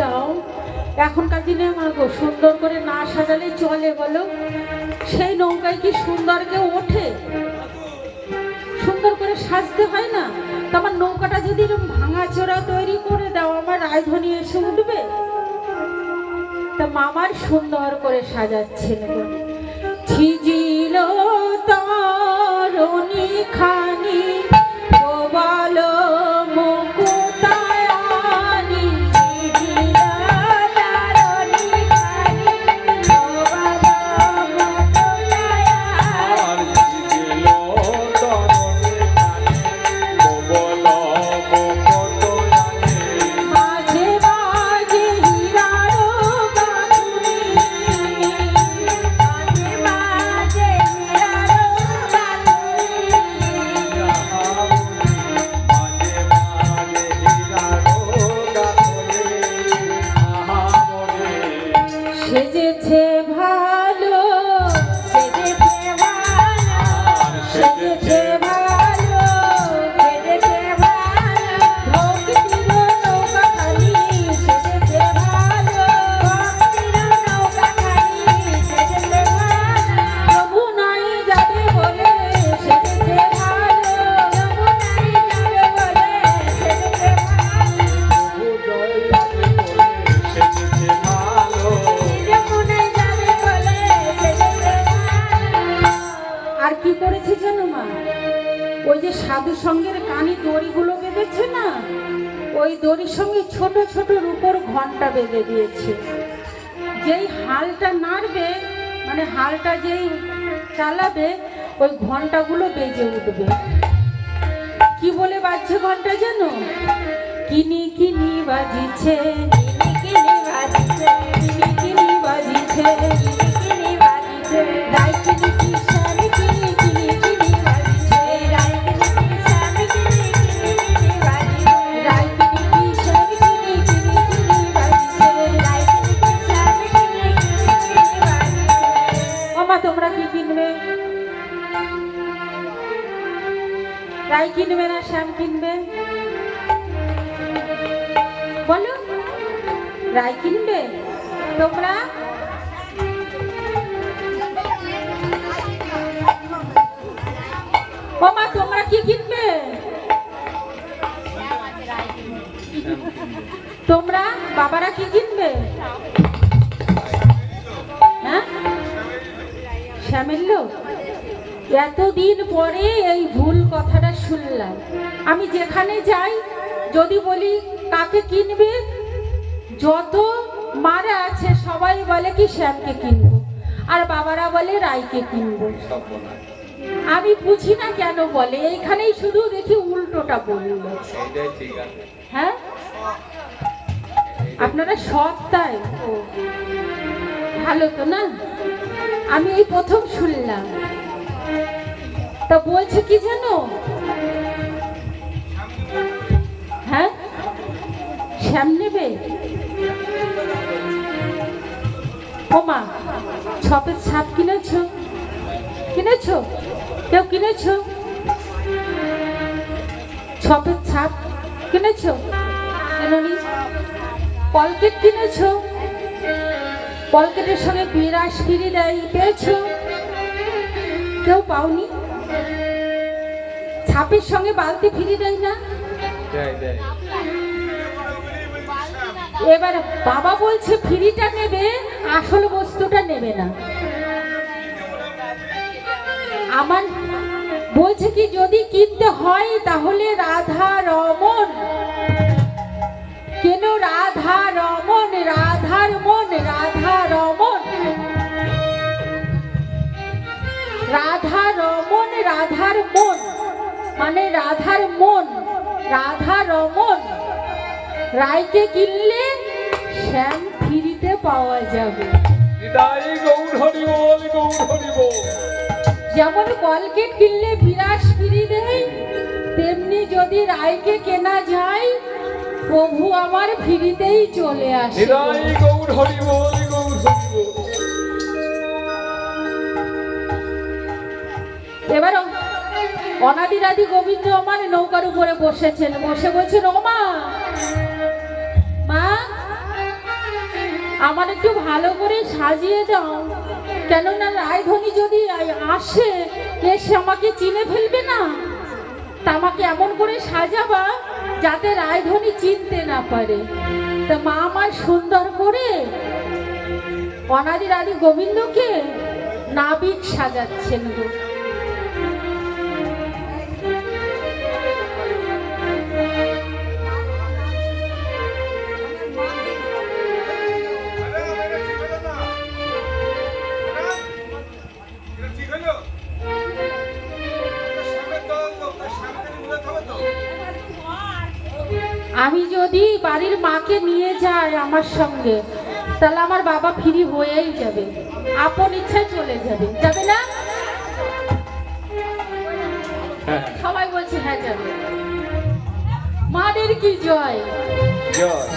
দাও। এখনকার দিনে মাগো সুন্দর করে না সাজালে চলে বলো? সেই নৌকায় কি সুন্দর কেউ ওঠে? সুন্দর করে সাজতে হয় না? তো আমার নৌকাটা যদি এরকম ভাঙাচোরা তৈরি করে দাও, আমার রাজধানী এসে উঠবে? তা মামার সুন্দর করে সাজাচ্ছেন গো। ছিজিল তরণী খানি প্রবল মুকুতায়ানি, ছিজিল তরণী খানি প্রবল মুকুতায়ানি, ছিজিল তরণী খানি প্রবল মুকুতায়ানি, মাঝে মাঝে হীরার গাঁথুনি, মাঝে মাঝে হীরার গাঁথুনি, সেজেছে ভালো, সেজেছে ভালো, সেজেছে ভালো, সেজেছে ভালো, ভক্তির নৌকা খালি সেজেছে ভালো, ভক্তির নৌকা খালি সেজেছে ভালো, প্রভু নাই যাবে বলে সেজেছে ভালো, প্রভু নাই যাবে বলে সেজেছে ভালো, আর কি করেছে জানো মা? ওই যে সাধু সঙ্গের কানে দড়িগুলো বেঁধেছে না, ওই দড়ির সঙ্গে ছোট ছোট রূপোর ঘন্টা বেঁধে দিয়েছে। যেই হালটা নাড়বে, মানে হালটা যেই চালাবে, ওই ঘন্টাগুলো বেজে উঠবে। কি বলে বাজছে ঘন্টা জানো? কিনি কিনি বাজিছে, কিনি কিনি বাজিছে, কিনি কিনি বাজিছে, কিনি কিনি বাজিছে, রাই কিনি কিষান কিনি কিনি কিনি বাজিছে, রাই কিনি কিষান কিনি কিনি কিনি বাজিছে, রাই কিনি কিষান কিনি কিনি কিনি বাজিছে, রাই কিনি কিষান কিনি কিনি কিনি বাজিছে। ওমা তোমরা কি কিনবে? রাই কিনবে না শ্যাম কিনবে? বলো, রাই কিনবে তোমরা? ও মা তোমরা কি কিনবে? তোমরা বাবারা কি কিনবে? হ্যাঁ, শ্যামের লোক। এতদিন পরে এই ভুল কথাটা শুনলাম। আমি যেখানে যাই যদি বলি কাকে কিনবে, যত মারা আছে সবাই বলে কি শ্যামকে কিনবো, আর বাবারা বলে রাইকে কিনবো। আমি বুঝি না কেন বলে, এইখানেই শুধু দেখি উল্টোটা বলল। হ্যাঁ, আপনারা সৎ তাই? ও ভালো তো না, আমি এই প্রথম শুনলাম। তা বলছে কি জানো? হ্যাঁ, শ্যাম নেবে। ও মা, ছপের ছাপ কিনেছো? কিনেছো? কেউ কিনেছো? ছপের ছাপ কিনেছো? কেননি? কলকেট কিনেছো? কলকেটের সঙ্গে বিরাস ফিরি দেয়, পেয়েছো? কেউ পাওনি? ছাপের সঙ্গে বালতি ফিরি দেয় না? এবার বাবা বলছে ফ্রিটা নেবে, আসল বস্তুটা নেবে না। আমার বলছে কি যদি কিনতে হয় তাহলে রাধা রমন, কেন রাধা রমন, রাধার মন, রাধা রমন, রাধা রমন, রাধার মন, মানে রাধার মন, রাধা রমন। রাইকে কিনলে শ্যাম ফ্রিতে পাওয়া যাবে। যেমন কলকেট কিনলে বিরাস ফ্রি দেয়, তেমনি যদি রাইকে কেনা যায় প্রভু আমার ফ্রিতেই চলে আসে। এবার অনাদিরাদি গোবিন্দ আমার নৌকার উপরে বসেছেন, বসে বলছেন ও মা, মা আমার একটু ভালো করে সাজিয়ে দাও, কেননা রায়ধনী যদি আসে, এসে আমাকে চিনে ফেলবে না। তা আমাকে এমন করে সাজাবা যাতে রায়ধনী চিনতে না পারে। তা মা আমার সুন্দর করে অনাদির আদি গোবিন্দকে নাবিক সাজাচ্ছেন গো। আমি যদি বাড়ির মাকে নিয়ে যাই আমার সঙ্গে, তাহলে আমার বাবা ফ্রি হয়েই যাবে, আপন ইচ্ছায় চলে যাবে, যাবে না? সবাই বলছে হ্যাঁ যাবে। মাদের কি জয় জয়।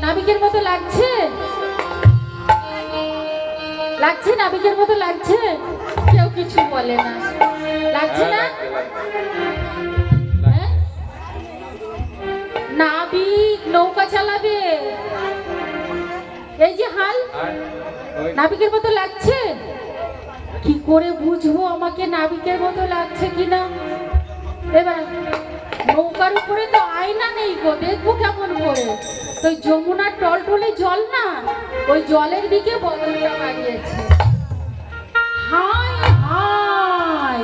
নাবিকের মতো লাগছে, লাগছে নাবিকের মতো লাগছে, কেউ কিছু বলে না, লাগছে না? হ্যাঁ? নাবিক নৌকা চালাবে, এই যে হাল, নাবিকের মতো লাগছে। কি করে বুঝবো আমাকে নাবিকের মতো লাগছে কিনা? এবার নৌকার উপরে তো আয়না নেই গো, দেখবো কেমন করে? তো যমুনার টলটলে জল না, ওই জলের দিকে বদলটা বাড়িয়েছে। হায় হায়,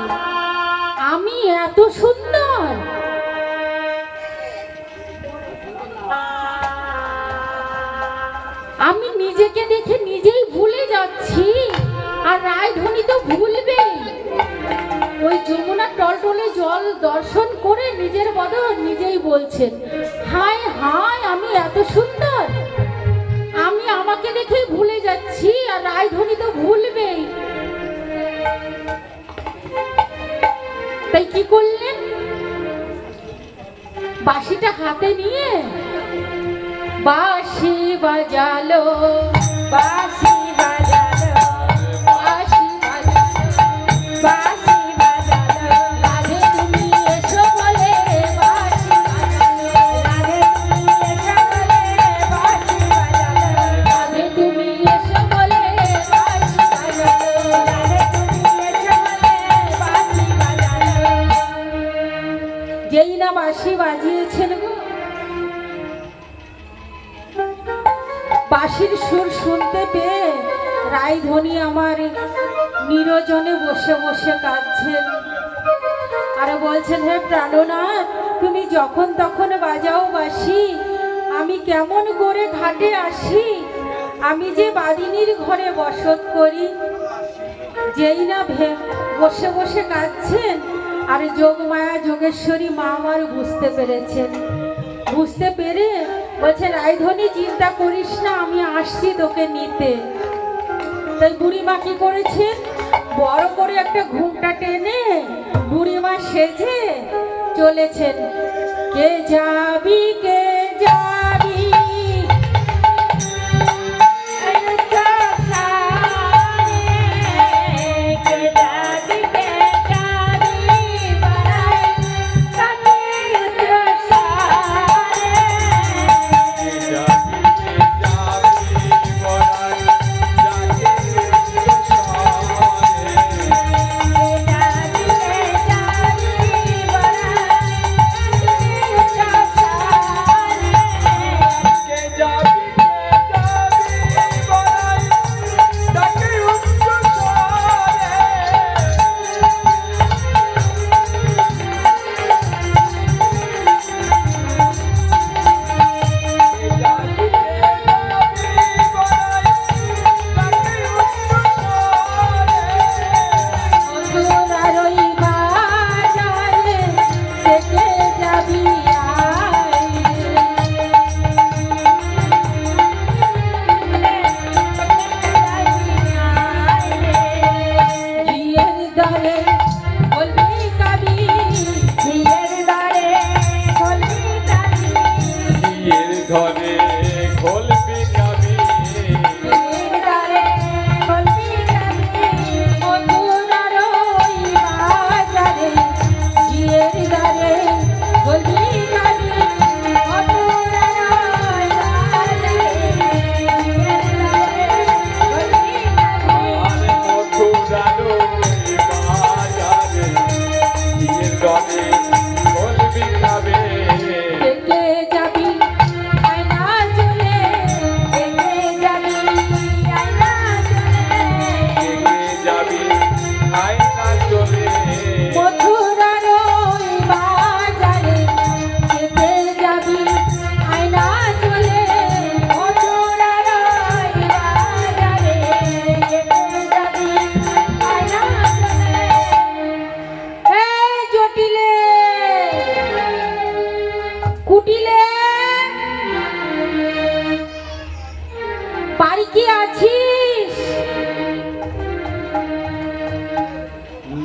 আমি এত সুন্দর! আমি নিজেকে দেখে নিজেই ভুলে যাচ্ছি, আর রায়ধনী তো ভুলবেই। ওই যমুনার টলটলে জল দর্শন করে নিজের বদল নিজেই বলছেন, হায় হায়, আমি এত সুন্দর! আমি আমাকে দেখেই ভুলে যাচ্ছি, আর রায়ধনী তো ভুলবেই। তাই কি করলেন? বাঁশিটা হাতে নিয়ে বাঁশি বাজালো, বাঁশি বাজালো, বাঁশি বাজালো, বাঁশি বাজালো, রাধে তুমি এসো বলে বাঁশি বাজালো, রাধে তুমি এসো বলে বাঁশি বাজালো, রাধে তুমি এসো বলে বাঁশি বাজালো, রাধে তুমি এসো বলে বাঁশি বাজালো। যেই না বাঁশি বাজিয়েছেন গো, বাঁশির সুর শুনতে পেয়ে রায়ধনী আমার নিরজনে বসে বসে কাঁদছেন, আর বলছেন, হে প্রাণনাথ, তুমি যখন তখন বাজাও বাঁশি, আমি কেমন করে ঘাটে আসি? আমি যে বাদিনীর ঘরে বসত করি। যেই না বসে বসে কাঁদছেন, আর যোগমায়া যোগেশ্বরী মা আমার বুঝতে পেরেছেন। বুঝতে পেরে বলছে, রায়ধনী চিন্তা করিস না, আমি আসছি তোকে নিতে। তাই বুড়িমা কি করেছেন? বড় করে একটা ঘুমটা টেনে বুড়িমা সেজে চলেছেন। কে যাবি, কে যাবি,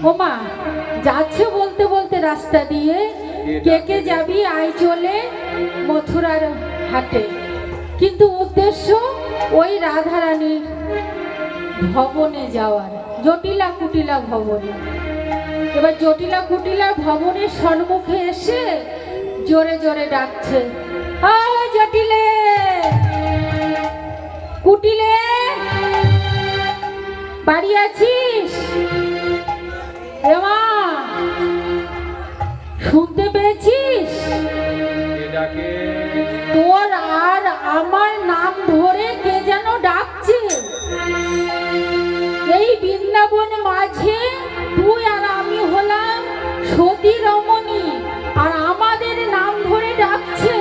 ওমা যাচ্ছে বলতে বলতে রাস্তা দিয়ে কে কে যাবি আই চলে মথুরার হাটে, কিন্তু উদ্দেশ্য ওই রাধারানীর ভবনে যাওয়ার, জটিলা কুটিলা ভবনে। এবার জটিলা কুটিলা ভবনের সম্মুখে এসে জোরে জোরে ডাকছে, ও জটিলে কুটিলে বাড়ি আছিস? এমা শুনতে পেয়েছিস? কে ডাকে? তোর আর আমার নাম ধরে কে যেন ডাকছে। এই বৃন্দাবন মাঝে তুই আর আমি হলাম সতী রমণী, আর আমাদের নাম ধরে ডাকছে।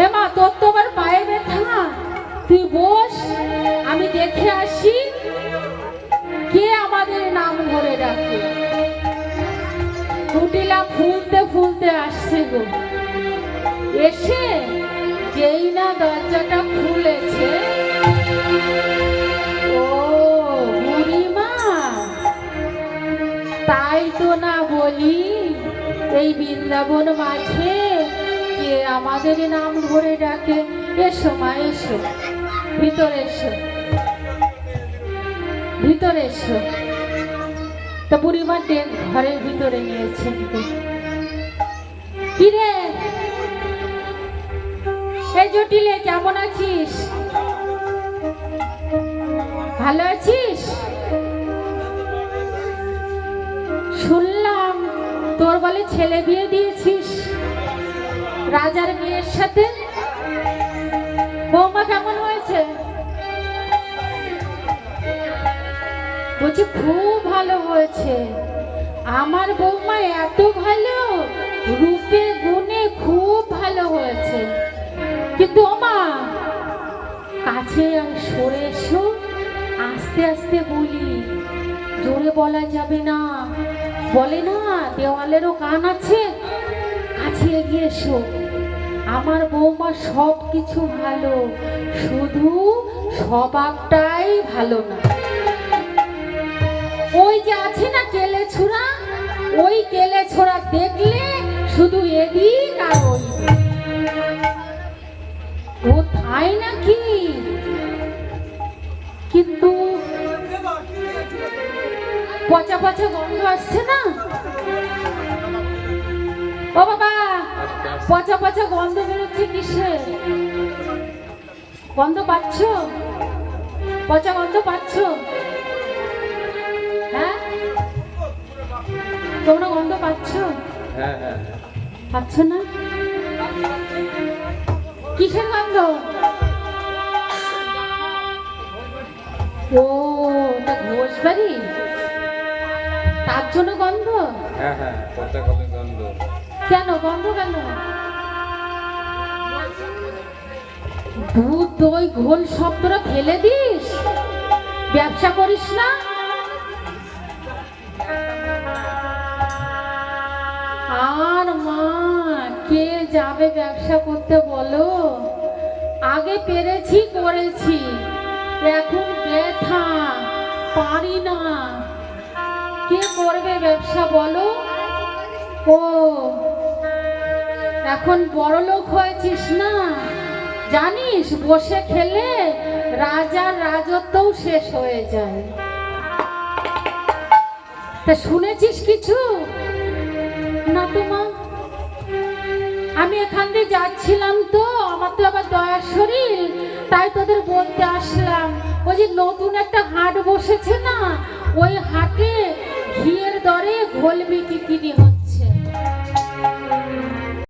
এমা তোর তো আবার পায়ে ব্যথা, তুই বস, আমি দেখে আসি কে আমাদের নাম ধরে ডাকে। কুটিলা ফুলতে ফুলতে আসছে গো, এসে যেই না দরজাটা খুলেছে, ও বুড়িমা, তাই তো না বলি এই বৃন্দাবন মাঝে কে আমাদের নাম ধরে ডাকে। এসো মা এসো, ভিতরে এসো, ভিতরে এসো। তা বুড়িমা ঘরের ভিতরে নিয়েছেন তো। কি রে এই জটিলে, কেমন আছিস? ভালো আছিস? শুনলাম তোর বলে ছেলে বিয়ে দিয়েছিস রাজার মেয়ের সাথে। বৌমা কেমন হয়েছে? বলছি খুব ভালো হয়েছে। আমার বৌমা এত ভালো, রূপে গুণে খুব ভালো হয়েছে। কিন্তু ওমা কাছে সরে এসো, আস্তে আস্তে বলি, জোরে বলা যাবে না। বলে না দেওয়ালেরও কান আছে, কাছে এগিয়ে এসো। আমার বৌমা সব কিছু ভালো, শুধু স্বভাবটাই ভালো না। ওই যে আছে না কেলে ছোড়া, ওই কেলে ছোড়া দেখলে শুধু এদিক আর ওই ও তাই নাকি। কিন্তু পচা পচা গন্ধ আসছে না? ও বাবা, পচা পচা গন্ধ বেরোচ্ছে কিসের? গন্ধ পাচ্ছ? পচা গন্ধ পাচ্ছ? হ্যাঁ তোমরা গন্ধ পাচ্ছ? হ্যাঁ হ্যাঁ পাচ্ছ না? কিসের গন্ধ? ও তা ঘোষ বাড়ি, তার জন্য গন্ধ? হ্যাঁ হ্যাঁ, পচা কলের গন্ধ। কেন গন্ধ কেন? দুধ দই ঘোল সব তোরা ফেলে দিস, ব্যবসা করিস না? আর মা কে যাবে ব্যবসা করতে বলো? আগে পেরেছি করেছি, এখন ব্যথা, পারি না। কে করবে ব্যবসা বলো? ও এখন বড়লোক হয়েছিস না, জানিস বসে খেলে রাজার রাজত্বও শেষ হয়ে যায়। তা শুনেছিস কিছু? না তো মা, আমি এখান দিয়ে যাচ্ছিলাম তো, আমার তো আবার দয়ার শরীর, তাই তোদের বলতে আসলাম। ওই যে নতুন একটা হাট বসেছে না, ওই হাটে ঘিয়ের দরে ঘোল বিক্রি হচ্ছে।